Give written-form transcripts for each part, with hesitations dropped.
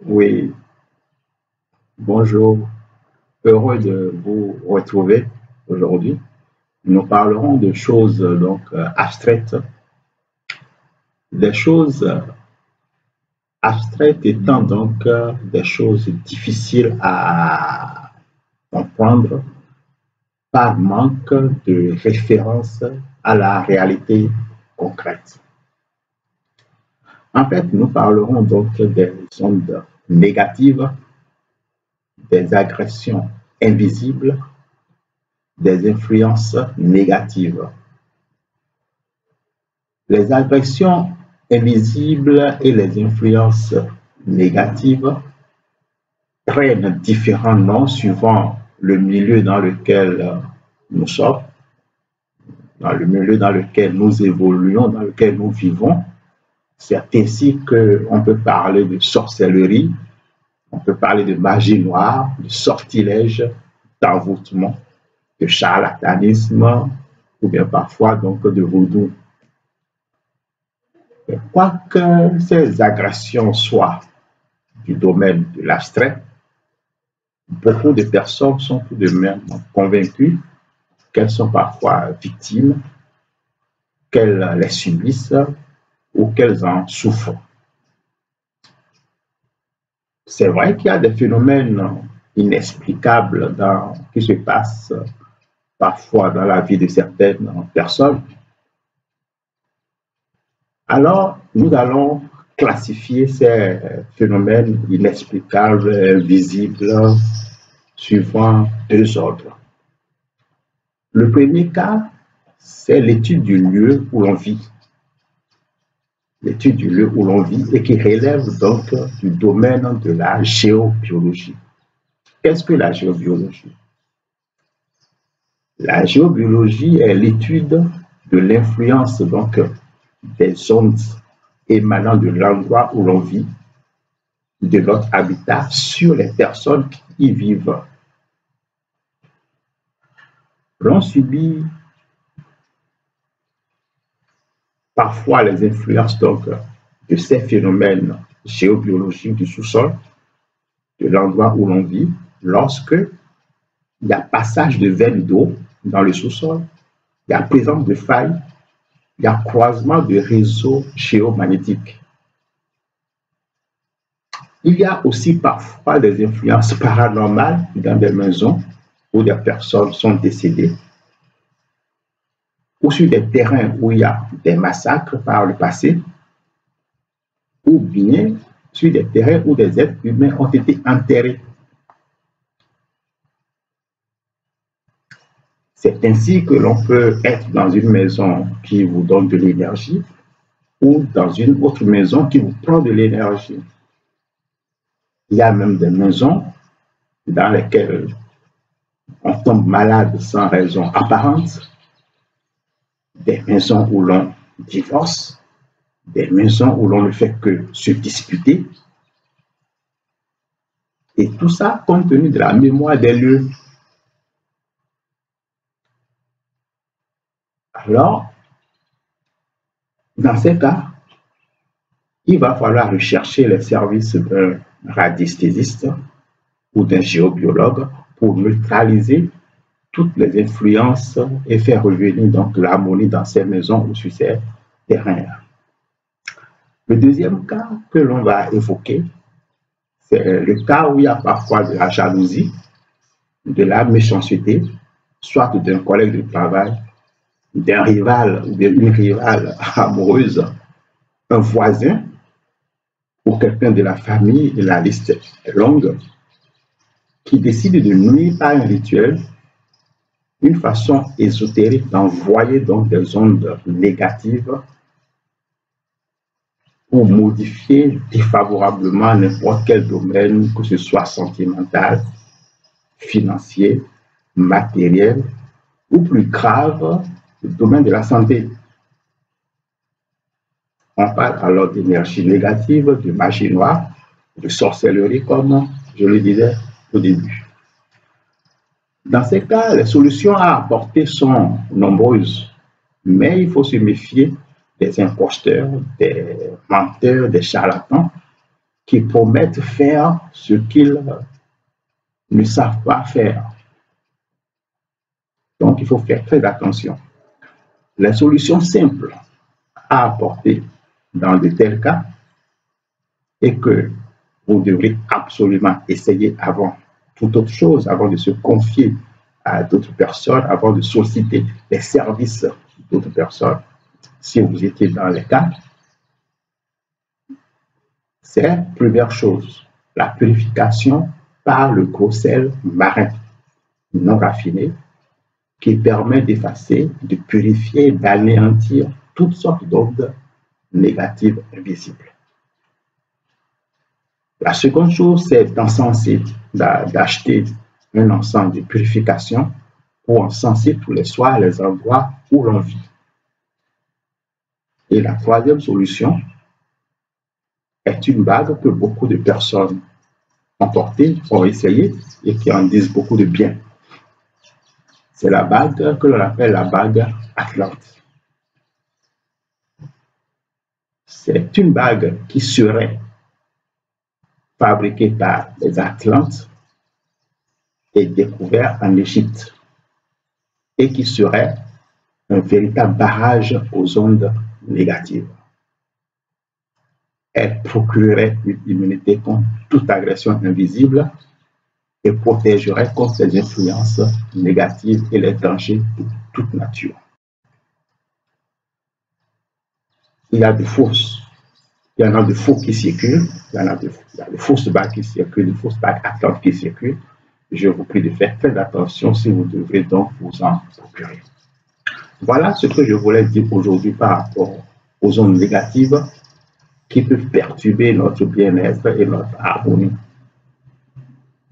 Oui, bonjour. Heureux de vous retrouver aujourd'hui. Nous parlerons de choses abstraites. Des choses abstraites étant des choses difficiles à comprendre par manque de référence à la réalité concrète. En fait, nous parlerons donc des ondes négatives, des agressions invisibles, des influences négatives. Les agressions invisibles et les influences négatives prennent différents noms suivant le milieu dans lequel nous sommes, dans le milieu dans lequel nous évoluons, dans lequel nous vivons. C'est ainsi qu'on peut parler de sorcellerie, on peut parler de magie noire, de sortilège, d'envoûtement, de charlatanisme, ou bien parfois donc de vaudou. Quoique ces agressions soient du domaine de l'abstrait, beaucoup de personnes sont tout de même convaincues qu'elles sont parfois victimes, qu'elles les subissent ou qu'elles en souffrent. C'est vrai qu'il y a des phénomènes inexplicables qui se passent parfois dans la vie de certaines personnes. Alors, nous allons classifier ces phénomènes inexplicables, invisibles, suivant deux ordres. Le premier cas, c'est l'étude du lieu où l'on vit. L'étude du lieu où l'on vit et qui relève donc du domaine de la géobiologie. Qu'est-ce que la géobiologie? La géobiologie est l'étude de l'influence donc des ondes émanant de l'endroit où l'on vit, de notre habitat, sur les personnes qui y vivent. L'on subit parfois les influences donc de ces phénomènes géobiologiques du sous-sol, de l'endroit où l'on vit, lorsque il y a passage de veines d'eau dans le sous-sol, il y a présence de failles, il y a croisement de réseaux géomagnétiques. Il y a aussi parfois des influences paranormales dans des maisons où des personnes sont décédées, ou sur des terrains où il y a des massacres par le passé, ou bien sur des terrains où des êtres humains ont été enterrés. C'est ainsi que l'on peut être dans une maison qui vous donne de l'énergie ou dans une autre maison qui vous prend de l'énergie. Il y a même des maisons dans lesquelles on tombe malade sans raison apparente, des maisons où l'on divorce, des maisons où l'on ne fait que se disputer. Et tout ça compte tenu de la mémoire des lieux. Alors, dans ces cas, il va falloir rechercher les services d'un radiesthésiste ou d'un géobiologue pour neutraliser toutes les influences et faire revenir donc l'harmonie dans ces maisons ou sur ces terrains. Le deuxième cas que l'on va évoquer, c'est le cas où il y a parfois de la jalousie, de la méchanceté, soit d'un collègue de travail, d'un rival ou d'une rivale amoureuse, un voisin ou quelqu'un de la famille, et la liste est longue, qui décide de nuire par un rituel, une façon ésotérique d'envoyer donc des ondes négatives pour modifier défavorablement n'importe quel domaine, que ce soit sentimental, financier, matériel, ou plus grave, le domaine de la santé. On parle alors d'énergie négative, de magie noire, de sorcellerie, comme je le disais au début. Dans ces cas, les solutions à apporter sont nombreuses, mais il faut se méfier des imposteurs, des menteurs, des charlatans qui promettent faire ce qu'ils ne savent pas faire. Donc, il faut faire très attention. La solution simple à apporter dans de tels cas est que vous devrez absolument essayer avant toute autre chose, avant de se confier à d'autres personnes, avant de solliciter les services d'autres personnes. Si vous étiez dans les cas, c'est première chose, la purification par le gros sel marin non raffiné qui permet d'effacer, de purifier, d'anéantir toutes sortes d'ondes négatives invisibles. La seconde chose, c'est d'encenser, d'acheter un encens de purification pour encenser tous les soirs les endroits où l'on vit. Et la troisième solution est une bague que beaucoup de personnes ont portée, ont essayé et qui en disent beaucoup de bien. C'est la bague que l'on appelle la bague Atlante. C'est une bague qui serait fabriquée par les Atlantes et découverte en Égypte et qui serait un véritable barrage aux ondes négatives. Elle procurerait une immunité contre toute agression invisible et protégerait contre les influences négatives et les dangers de toute nature. Il y a de fausses, il y en a de faux qui circulent, il y a de fausses bagues qui circulent, de fausses bagues Atlantes qui circulent. Je vous prie de faire très attention si vous devez donc vous en procurer. Voilà ce que je voulais dire aujourd'hui par rapport aux ondes négatives qui peuvent perturber notre bien-être et notre harmonie.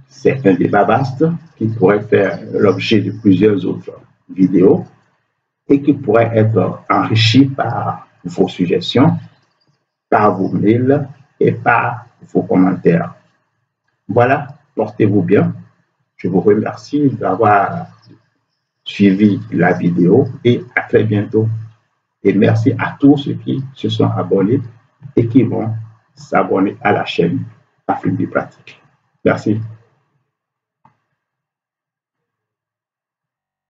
C'est un débat vaste qui pourrait faire l'objet de plusieurs autres vidéos et qui pourrait être enrichi par vos suggestions, par vos mails et par vos commentaires. Voilà, portez-vous bien. Je vous remercie d'avoir suivi la vidéo et à très bientôt. Et merci à tous ceux qui se sont abonnés et qui vont s'abonner à la chaîne Afrique des Pratiques. Merci.